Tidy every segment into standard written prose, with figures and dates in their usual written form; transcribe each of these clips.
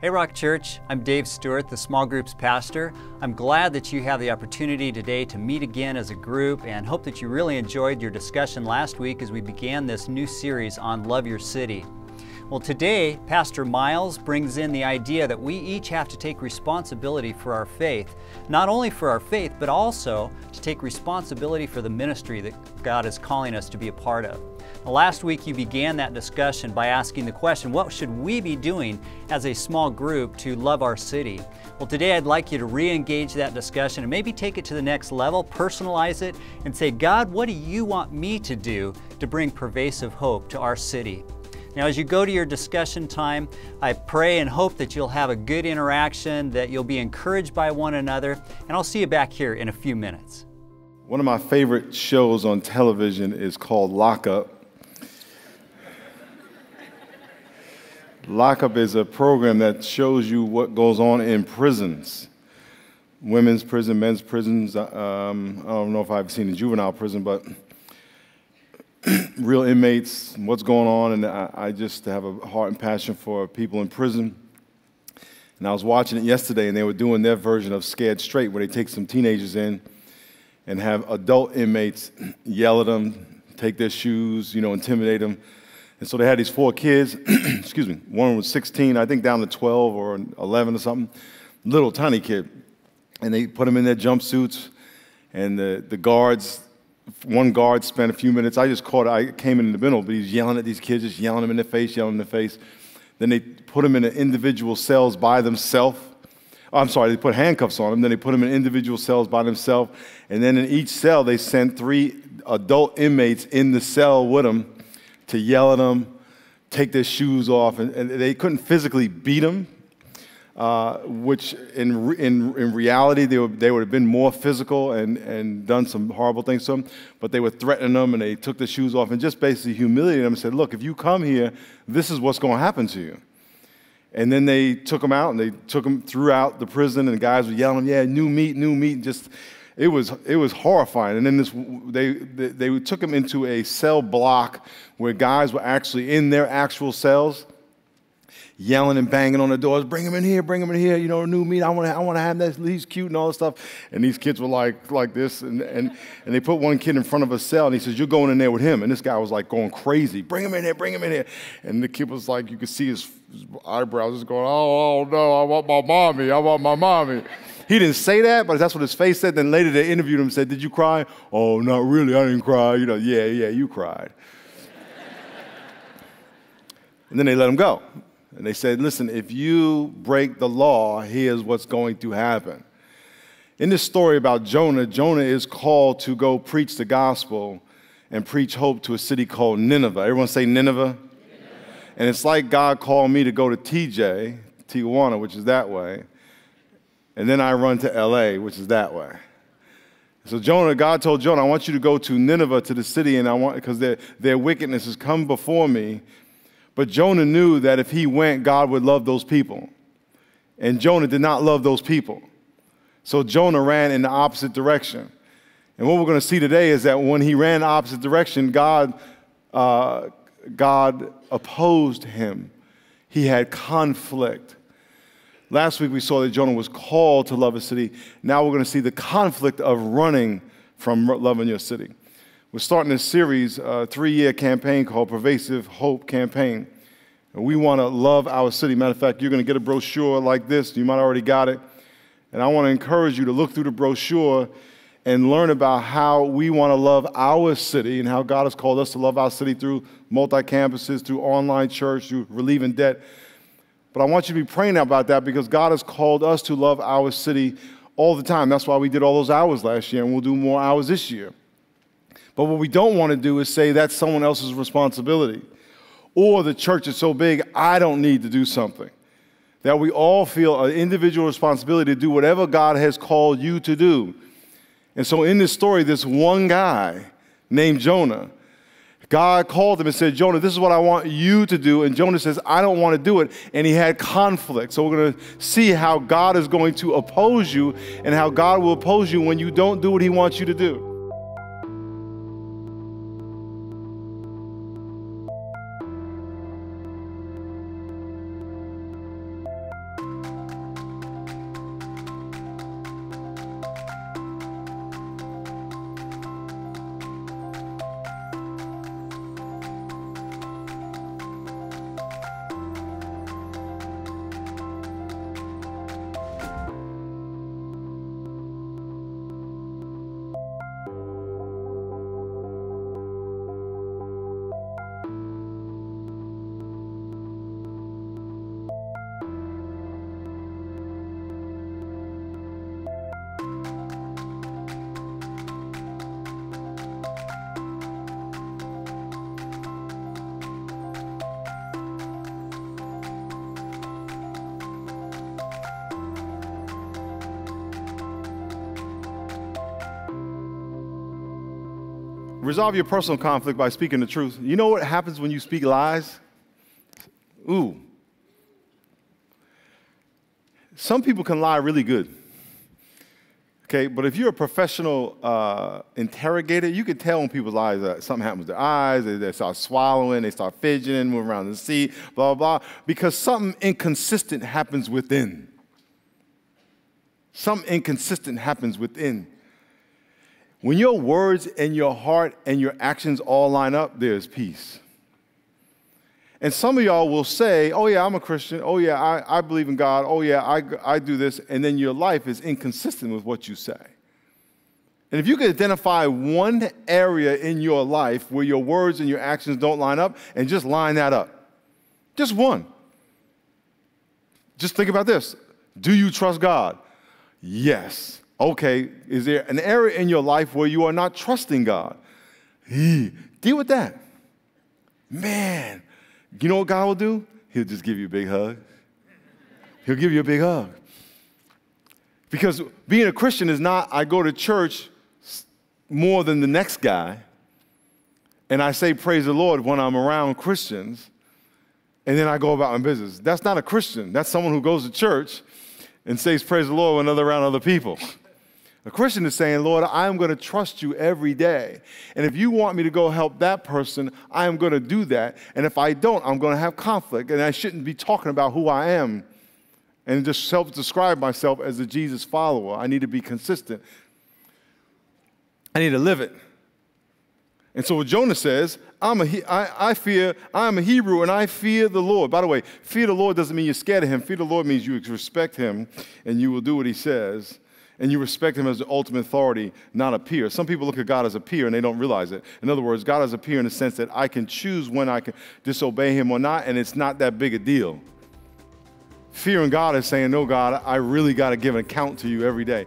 Hey Rock Church, I'm Dave Stewart, the small groups pastor. I'm glad that you have the opportunity today to meet again as a group and hope that you really enjoyed your discussion last week as we began this new series on Love Your City. Well, today, Pastor Miles brings in the idea that we each have to take responsibility for our faith. Not only for our faith, but also to take responsibility for the ministry that God is calling us to be a part of. Now, last week, you began that discussion by asking the question, what should we be doing as a small group to love our city? Well, today I'd like you to re-engage that discussion and maybe take it to the next level, personalize it, and say, God, what do you want me to do to bring pervasive hope to our city? Now, as you go to your discussion time, I pray and hope that you'll have a good interaction, that you'll be encouraged by one another, and I'll see you back here in a few minutes. One of my favorite shows on television is called Lock Up. Lock Up is a program that shows you what goes on in prisons. Women's prison, men's prisons. I don't know if I've seen a juvenile prison, but real inmates, what's going on, and I just have a heart and passion for people in prison. And I was watching it yesterday, and they were doing their version of Scared Straight, where they take some teenagers in and have adult inmates yell at them, take their shoes, intimidate them. And so they had these 4 kids, excuse me, one was 16, I think down to 12 or 11 or something, little tiny kid. And they put them in their jumpsuits, and the guards, one guard spent a few minutes, I came in the middle, but he's yelling at these kids, just yelling them in the face, yelling in the face. Then they put them in individual cells by themselves. They put handcuffs on them, then they put them in individual cells by themselves, and then in each cell they sent 3 adult inmates in the cell with them to yell at them, take their shoes off, and they couldn't physically beat them, which in reality they would have been more physical and done some horrible things to them, but they were threatening them, and they took their shoes off and just basically humiliated them and said, look, if you come here, this is what's going to happen to you. And then they took them out, and they took them throughout the prison, and the guys were yelling, yeah, new meat, just, it was horrifying. And then they took them into a cell block where guys were actually in their actual cells, yelling and banging on the doors, bring him in here, new meat, I want to have that, he's cute and all this stuff. And these kids were like this, and they put one kid in front of a cell, and he says, you're going in there with him. And this guy was like going crazy, bring him in here. And the kid was like, you could see his eyebrows just going, oh no, I want my mommy. He didn't say that, but that's what his face said. Then later they interviewed him and said, did you cry? Oh, not really, I didn't cry. Yeah, you cried. And then they let him go. And they said, listen, if you break the law, here's what's going to happen. In this story about Jonah, Jonah is called to go preach the gospel and preach hope to a city called Nineveh. Everyone say Nineveh? And it's like God called me to go to Tijuana, which is that way. And then I run to LA, which is that way. So God told Jonah, I want you to go to Nineveh, to the city, and because their wickedness has come before me. But Jonah knew that if he went, God would love those people. And Jonah did not love those people. So Jonah ran in the opposite direction. And what we're going to see today is that when he ran the opposite direction, God opposed him. He had conflict. Last week we saw that Jonah was called to love his city. Now we're going to see the conflict of running from loving your city. We're starting this series, a 3-year campaign called Pervasive Hope Campaign. And we want to love our city. Matter of fact, you're going to get a brochure like this. You might have already got it. And I want to encourage you to look through the brochure and learn about how we want to love our city and how God has called us to love our city through multi-campuses, through online church, through relieving debt. But I want you to be praying about that because God has called us to love our city all the time. That's why we did all those hours last year, and we'll do more hours this year. But what we don't want to do is say that's someone else's responsibility. Or the church is so big, I don't need to do something. That we all feel an individual responsibility to do whatever God has called you to do. And so in this story, this one guy named Jonah, God called him and said, Jonah, this is what I want you to do. And Jonah says, I don't want to do it. And he had conflict. So we're going to see how God is going to oppose you and how God will oppose you when you don't do what he wants you to do. Resolve your personal conflict by speaking the truth. You know what happens when you speak lies? Ooh. Some people can lie really good. Okay, but if you're a professional interrogator, you can tell when people lie that something happens with their eyes, they start swallowing, they start fidgeting, move around the seat, blah, blah, blah, because something inconsistent happens within. Something inconsistent happens within. When your words and your heart and your actions all line up, there's peace. And some of y'all will say, oh yeah, I'm a Christian. Oh yeah, I believe in God. Oh yeah, I do this. And then your life is inconsistent with what you say. And if you could identify one area in your life where your words and your actions don't line up, and just line that up. Just one. Just think about this. Do you trust God? Yes. Okay, is there an area in your life where you are not trusting God? Deal with that. Man. You know what God will do? He'll just give you a big hug. He'll give you a big hug. Because being a Christian is not, I go to church more than the next guy, and I say praise the Lord when I'm around Christians, and then I go about my business. That's not a Christian. That's someone who goes to church and says praise the Lord when they're around other people. A Christian is saying, Lord, I am going to trust you every day. And if you want me to go help that person, I am going to do that. And if I don't, I'm going to have conflict. And I shouldn't be talking about who I am and just self-describe myself as a Jesus follower. I need to be consistent. I need to live it. And so what Jonah says, I am a Hebrew and I fear the Lord. By the way, fear the Lord doesn't mean you're scared of him. Fear the Lord means you respect him and you will do what he says. And you respect him as the ultimate authority, not a peer. Some people look at God as a peer and they don't realize it. In other words, God is a peer in the sense that I can choose when I can disobey him or not, and it's not that big a deal. Fearing God is saying, no, God, I really got to give an account to you every day.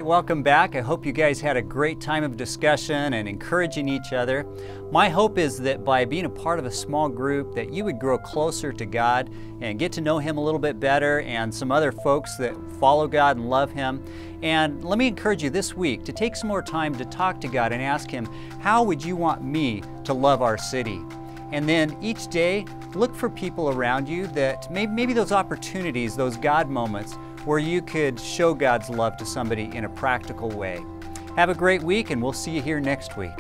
Welcome back. I hope you guys had a great time of discussion and encouraging each other. My hope is that by being a part of a small group that you would grow closer to God and get to know him a little bit better and some other folks that follow God and love him. And let me encourage you this week to take some more time to talk to God and ask him, how would you want me to love our city? And then each day, look for people around you that maybe those opportunities, those God moments, where you could show God's love to somebody in a practical way. Have a great week, and we'll see you here next week.